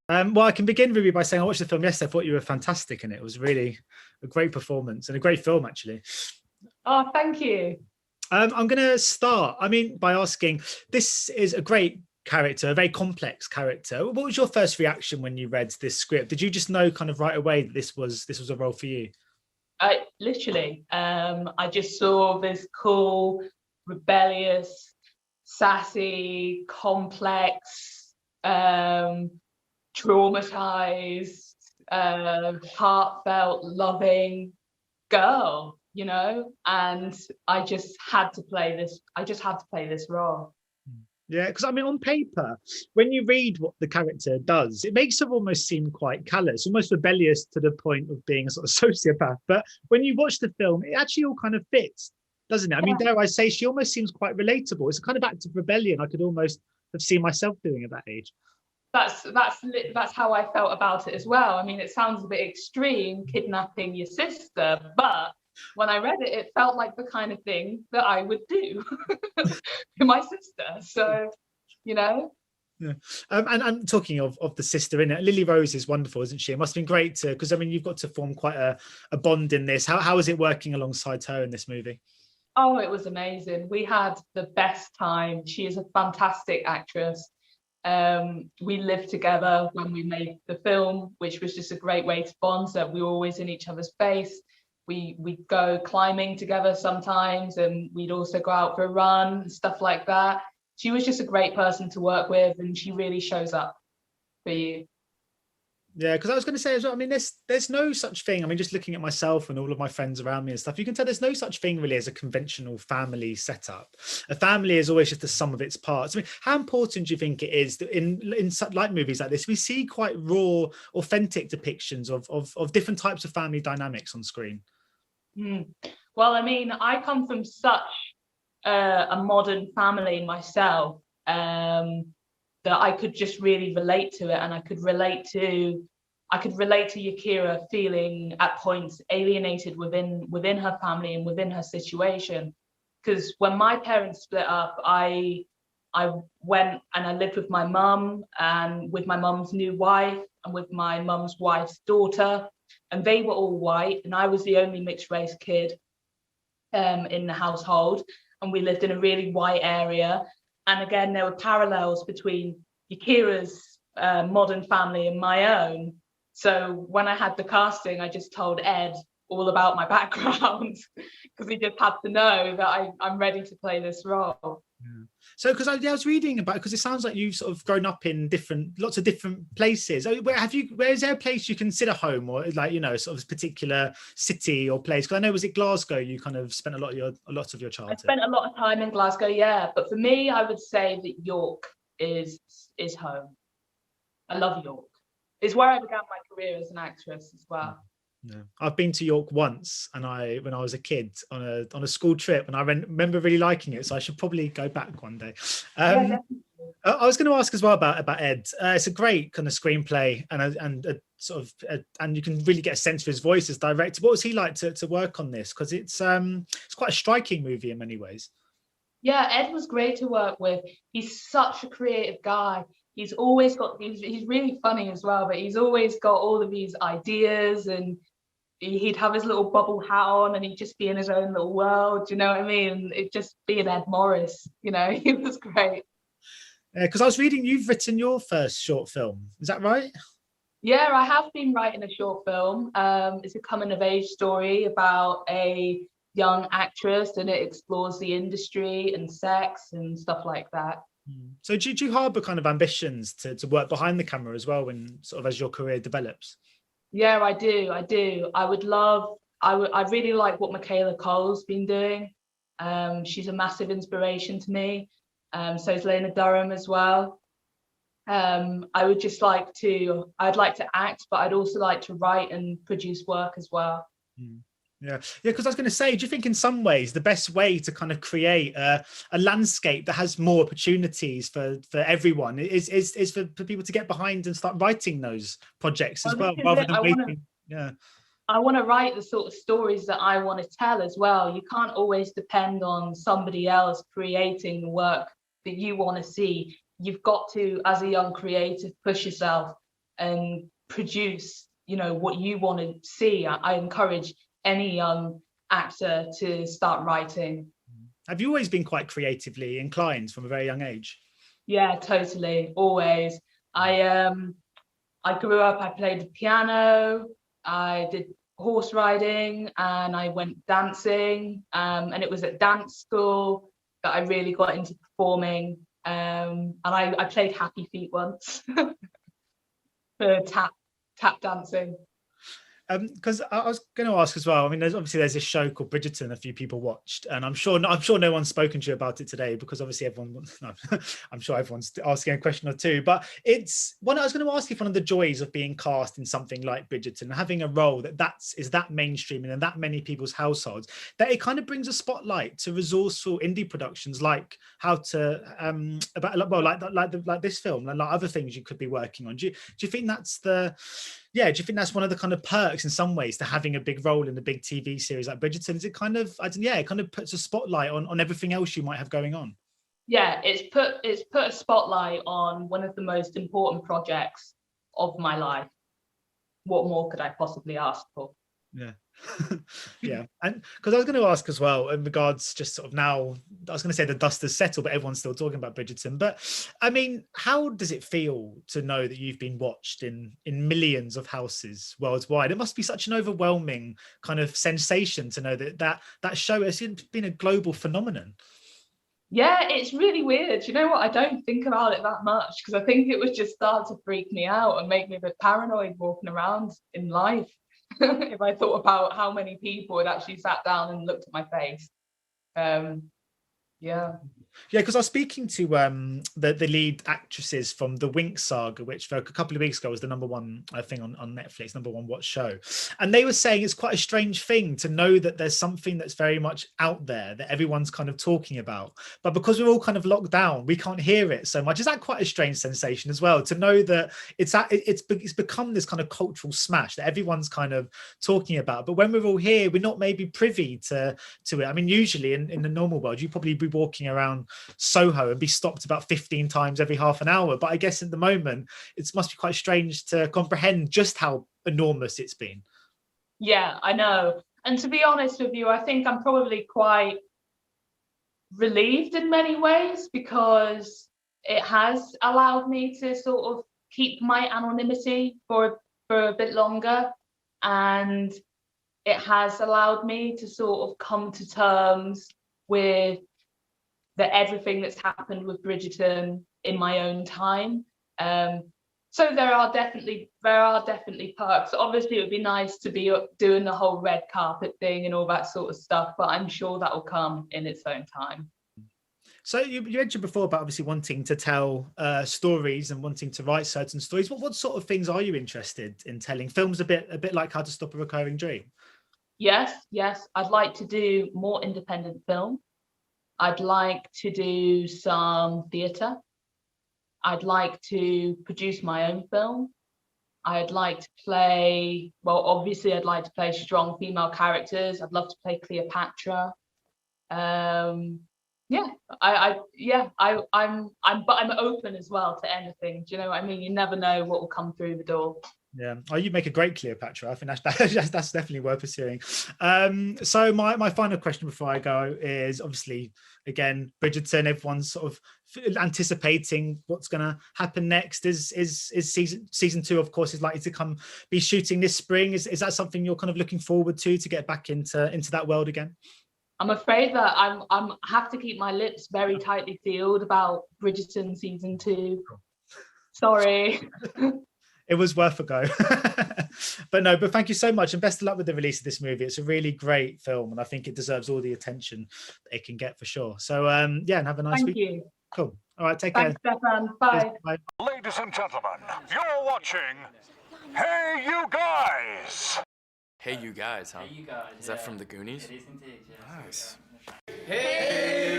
Well, I can begin, Ruby, by saying I watched the film yesterday. I thought you were fantastic in it. It was really a great performance and a great film, actually. Oh, thank you. I'm going to start, by asking, this is a great character, a very complex character. What was your first reaction when you read this script? Did you just know kind of right away that this was a role for you? Literally, I just saw this cool, rebellious, sassy, complex, traumatized, heartfelt, loving girl, and I just had to play this. I just had to play this role. Yeah, because on paper, when you read what the character does, it makes her almost seem quite callous, almost rebellious to the point of being a sort of sociopath. But when you watch the film, it actually all kind of fits, doesn't it? Dare I say, she almost seems quite relatable. It's a kind of act of rebellion I could almost have seen myself doing at that age. That's how I felt about it as well. It sounds a bit extreme, kidnapping your sister, but when I read it, it felt like the kind of thing that I would do to my sister. So, Yeah. And talking of the sister in it, Lily-Rose is wonderful, isn't she? It must have been great because you've got to form quite a bond in this. How is it working alongside her in this movie? Oh, it was amazing. We had the best time. She is a fantastic actress. We lived together when we made the film, which was just a great way to bond. So we were always in each other's face. We'd go climbing together sometimes, and we'd also go out for a run and stuff like that. She was just a great person to work with, and she really shows up for you. Yeah, because I was going to say as well, there's no such thing. Just looking at myself and all of my friends around me and stuff, you can tell there's no such thing really as a conventional family setup. A family is always just the sum of its parts. How important do you think it is that in like movies like this, we see quite raw, authentic depictions of different types of family dynamics on screen? Well, I come from such a modern family myself, that I could just really relate to it, and I could relate to Yakira feeling at points alienated within her family and within her situation. Because when my parents split up, I went and I lived with my mum and with my mum's new wife and with my mum's wife's daughter, and they were all white, and I was the only mixed race kid in the household, and we lived in a really white area. And again, there were parallels between Yakira's modern family and my own. So when I had the casting, I just told Ed all about my background because he just had to know that I'm ready to play this role. Yeah. So, because I was reading about, because it sounds like you've sort of grown up in lots of different places. Where is there a place you consider home, or sort of a particular city or place? Because I know, was it Glasgow? You kind of spent a lot of your childhood. I spent a lot of time in Glasgow, yeah. But for me, I would say that York is home. I love York. It's where I began my career as an actress as well. Yeah. I've been to York once, and when I was a kid on a school trip, and I remember really liking it. So I should probably go back one day. Yeah, I was going to ask as well about Ed. It's a great kind of screenplay, and you can really get a sense for his voice as director. What was he like to work on this? Because it's quite a striking movie in many ways. Yeah, Ed was great to work with. He's such a creative guy. He's always got. He's really funny as well, but he's always got all of these ideas, and he'd have his little bubble hat on, and he'd just be in his own little world. You know what I mean? It'd just be an Ed Morris. He was great. Because I was reading you've written your first short film. Is that right? Yeah, I have been writing a short film. It's a coming-of-age story about a young actress, and it explores the industry and sex and stuff like that. So do you harbour kind of ambitions to work behind the camera as well, when sort of as your career develops? Yeah, I do. I really like what Michaela Cole's been doing. She's a massive inspiration to me. So is Lena Durham as well. I'd like to act, but I'd also like to write and produce work as well. Yeah, because I was going to say, do you think in some ways the best way to kind of create a landscape that has more opportunities for everyone is for people to get behind and start writing those projects as well, rather than waiting? I want to write the sort of stories that I want to tell as well. You can't always depend on somebody else creating the work that you want to see. You've got to, as a young creative, push yourself and produce, you know, what you want to see. I encourage any young actor to start writing. Have you always been quite creatively inclined from a very young age? Yeah, totally, always. I grew up, I played the piano, I did horse riding, and I went dancing. And it was at dance school that I really got into performing. And I played Happy Feet once for tap dancing. Because I was going to ask as well. I mean, there's this show called Bridgerton. A few people watched, and I'm sure no one's spoken to you about it today because obviously everyone. No, I'm sure everyone's asking a question or two. But it's one I was going to ask you. One of the joys of being cast in something like Bridgerton, having a role is that mainstream and in that many people's households, that it kind of brings a spotlight to resourceful indie productions like like this film and like other things you could be working on. Do you think that's do you think that's one of the kind of perks in some ways to having a big role in a big TV series like Bridgerton? Is it kind of, it kind of puts a spotlight on everything else you might have going on? Yeah, it's put a spotlight on one of the most important projects of my life. What more could I possibly ask for? Yeah. Yeah, and because I was going to ask as well in regards, just sort of now, I was going to say the dust has settled, but everyone's still talking about Bridgerton. But I mean, how does it feel to know that you've been watched in millions of houses worldwide? It must be such an overwhelming kind of sensation to know that show has been a global phenomenon. Yeah, it's really weird. You know what? I don't think about it that much because I think it would just start to freak me out and make me a bit paranoid walking around in life. If I thought about how many people had actually sat down and looked at my face. Yeah, because I was speaking to the lead actresses from the Winx saga, which for a couple of weeks ago was the #1 thing on Netflix, #1 watch show, and they were saying it's quite a strange thing to know that there's something that's very much out there that everyone's kind of talking about, but because we're all kind of locked down, we can't hear it so much. Is that quite a strange sensation as well, to know that it's become this kind of cultural smash that everyone's kind of talking about, but when we're all here, we're not maybe privy to it? I mean, usually in the normal world, you'd probably be walking around Soho and be stopped about 15 times every half an hour, but I guess at the moment it must be quite strange to comprehend just how enormous it's been. Yeah, I know, and to be honest with you, I think I'm probably quite relieved in many ways because it has allowed me to sort of keep my anonymity for a bit longer, and it has allowed me to sort of come to terms with everything that's happened with Bridgerton in my own time. So there are definitely perks. Obviously, it would be nice to be doing the whole red carpet thing and all that sort of stuff, but I'm sure that will come in its own time. So you mentioned before about obviously wanting to tell stories and wanting to write certain stories. What sort of things are you interested in telling? Films a bit like How to Stop a Recurring Dream? Yes. I'd like to do more independent film. I'd like to do some theatre. I'd like to produce my own film. I'd like to play, obviously I'd like to play strong female characters. I'd love to play Cleopatra. I'm open as well to anything. Do you know what I mean? You never know what will come through the door. Yeah. Oh, you make a great Cleopatra. I think that's definitely worth pursuing. So my final question before I go is obviously, again, Bridgerton, everyone's sort of anticipating what's going to happen next. Is season 2, of course, is likely to be shooting this spring. Is that something you're kind of looking forward to get back into that world again? I'm afraid that I have to keep my lips very tightly sealed about Bridgerton season 2. Sorry. It was worth a go. But thank you so much, and best of luck with the release of this movie. It's a really great film, and I think it deserves all the attention it can get for sure. So and have a nice week. Thank you. Cool. All right, take Thanks, care. Stefan. Bye. Bye. Ladies and gentlemen, you're watching Hey You Guys. Hey You Guys, huh? Hey You Guys. Is that from the Goonies? It is indeed, yeah. Nice. Hey